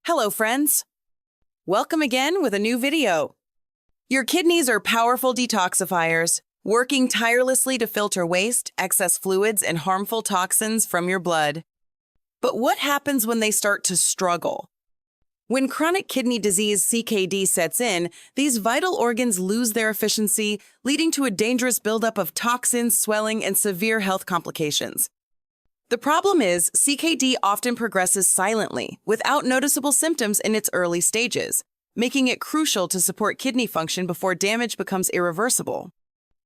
Hello, friends. Welcome again with a new video. Your kidneys are powerful detoxifiers, working tirelessly to filter waste, excess fluids, and harmful toxins from your blood. But what happens when they start to struggle? When chronic kidney disease CKD sets in, these vital organs lose their efficiency, leading to a dangerous buildup of toxins, swelling, and severe health complications. The problem is, CKD often progresses silently, without noticeable symptoms in its early stages, making it crucial to support kidney function before damage becomes irreversible.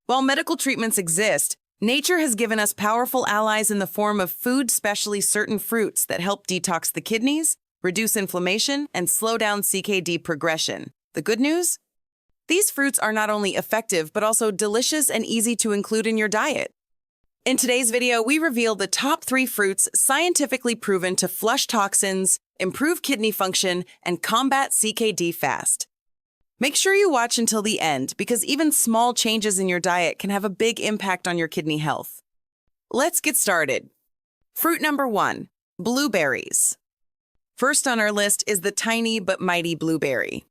While medical treatments exist, nature has given us powerful allies in the form of food, especially certain fruits that help detox the kidneys, reduce inflammation, and slow down CKD progression. The good news? These fruits are not only effective, but also delicious and easy to include in your diet. In today's video, we reveal the top 3 fruits scientifically proven to flush toxins, improve kidney function, and combat CKD fast. Make sure you watch until the end because even small changes in your diet can have a big impact on your kidney health. Let's get started. Fruit number 1, blueberries. First on our list is the tiny but mighty blueberry.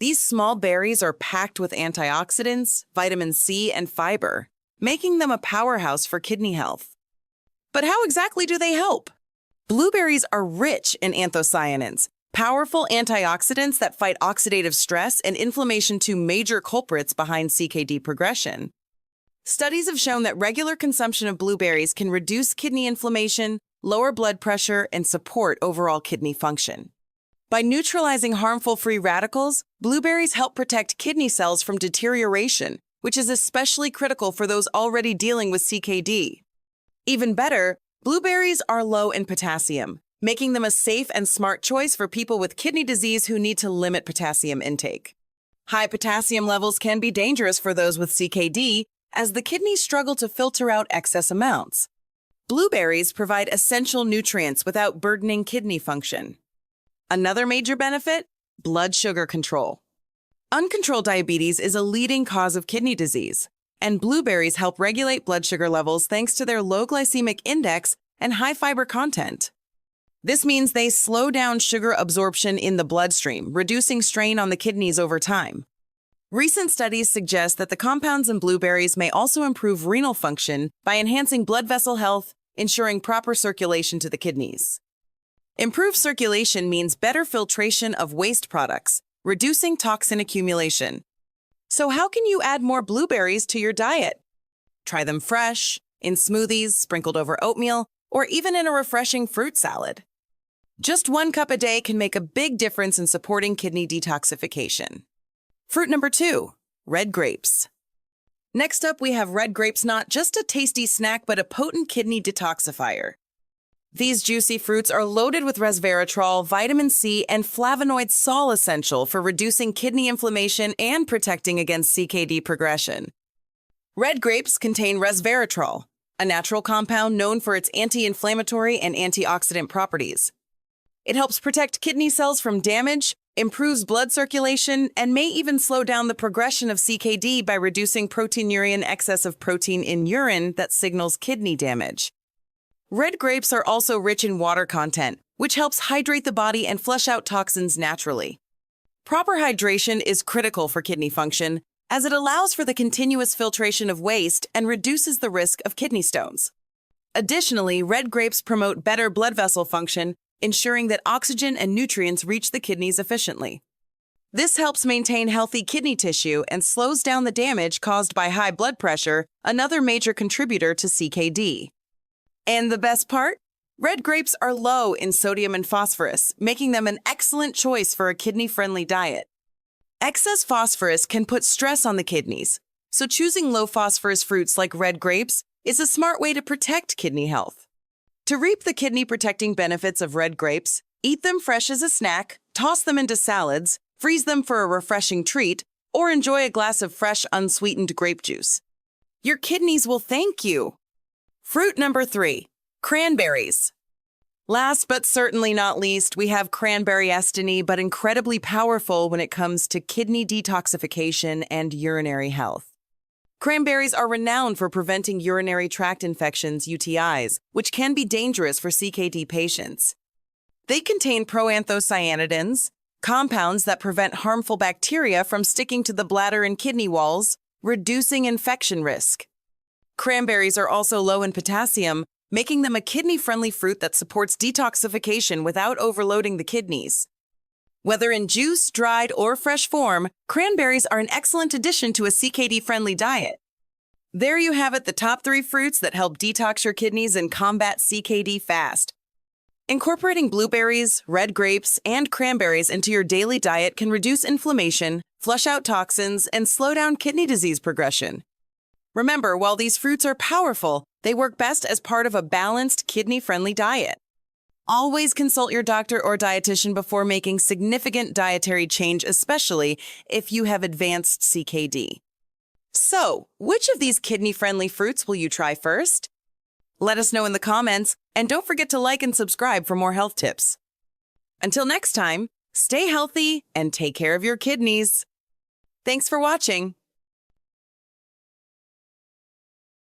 These small berries are packed with antioxidants, vitamin C, and fiber, making them a powerhouse for kidney health. But how exactly do they help? Blueberries are rich in anthocyanins, powerful antioxidants that fight oxidative stress and inflammation, two major culprits behind CKD progression. Studies have shown that regular consumption of blueberries can reduce kidney inflammation, lower blood pressure, and support overall kidney function. By neutralizing harmful free radicals, blueberries help protect kidney cells from deterioration, which is especially critical for those already dealing with CKD. Even better, blueberries are low in potassium, making them a safe and smart choice for people with kidney disease who need to limit potassium intake. High potassium levels can be dangerous for those with CKD, as the kidneys struggle to filter out excess amounts. Blueberries provide essential nutrients without burdening kidney function. Another major benefit? Blood sugar control. Uncontrolled diabetes is a leading cause of kidney disease, and blueberries help regulate blood sugar levels thanks to their low glycemic index and high fiber content. This means they slow down sugar absorption in the bloodstream, reducing strain on the kidneys over time. Recent studies suggest that the compounds in blueberries may also improve renal function by enhancing blood vessel health, ensuring proper circulation to the kidneys. Improved circulation means better filtration of waste products, reducing toxin accumulation. So how can you add more blueberries to your diet? Try them fresh, in smoothies, sprinkled over oatmeal, or even in a refreshing fruit salad. Just 1 cup a day can make a big difference in supporting kidney detoxification. Fruit number 2, red grapes. Next up, we have red grapes, not just a tasty snack, but a potent kidney detoxifier. These juicy fruits are loaded with resveratrol, vitamin C, and flavonoid sol, essential for reducing kidney inflammation and protecting against CKD progression. Red grapes contain resveratrol, a natural compound known for its anti-inflammatory and antioxidant properties. It helps protect kidney cells from damage, improves blood circulation, and may even slow down the progression of CKD by reducing proteinuria, excess of protein in urine that signals kidney damage. Red grapes are also rich in water content, which helps hydrate the body and flush out toxins naturally. Proper hydration is critical for kidney function, as it allows for the continuous filtration of waste and reduces the risk of kidney stones. Additionally, red grapes promote better blood vessel function, ensuring that oxygen and nutrients reach the kidneys efficiently. This helps maintain healthy kidney tissue and slows down the damage caused by high blood pressure, another major contributor to CKD. And the best part? Red grapes are low in sodium and phosphorus, making them an excellent choice for a kidney-friendly diet. Excess phosphorus can put stress on the kidneys, so choosing low-phosphorus fruits like red grapes is a smart way to protect kidney health. To reap the kidney-protecting benefits of red grapes, eat them fresh as a snack, toss them into salads, freeze them for a refreshing treat, or enjoy a glass of fresh, unsweetened grape juice. Your kidneys will thank you. Fruit number 3, cranberries. Last but certainly not least, we have cranberry estony, but incredibly powerful when it comes to kidney detoxification and urinary health. Cranberries are renowned for preventing urinary tract infections, UTIs, which can be dangerous for CKD patients. They contain proanthocyanidins, compounds that prevent harmful bacteria from sticking to the bladder and kidney walls, reducing infection risk. Cranberries are also low in potassium, making them a kidney-friendly fruit that supports detoxification without overloading the kidneys. Whether in juice, dried, or fresh form, cranberries are an excellent addition to a CKD-friendly diet. There you have it, the top 3 fruits that help detox your kidneys and combat CKD fast. Incorporating blueberries, red grapes, and cranberries into your daily diet can reduce inflammation, flush out toxins, and slow down kidney disease progression. Remember, while these fruits are powerful, they work best as part of a balanced, kidney-friendly diet. Always consult your doctor or dietitian before making significant dietary change, especially if you have advanced CKD. So, which of these kidney-friendly fruits will you try first? Let us know in the comments, and don't forget to like and subscribe for more health tips. Until next time, stay healthy and take care of your kidneys. Thanks for watching.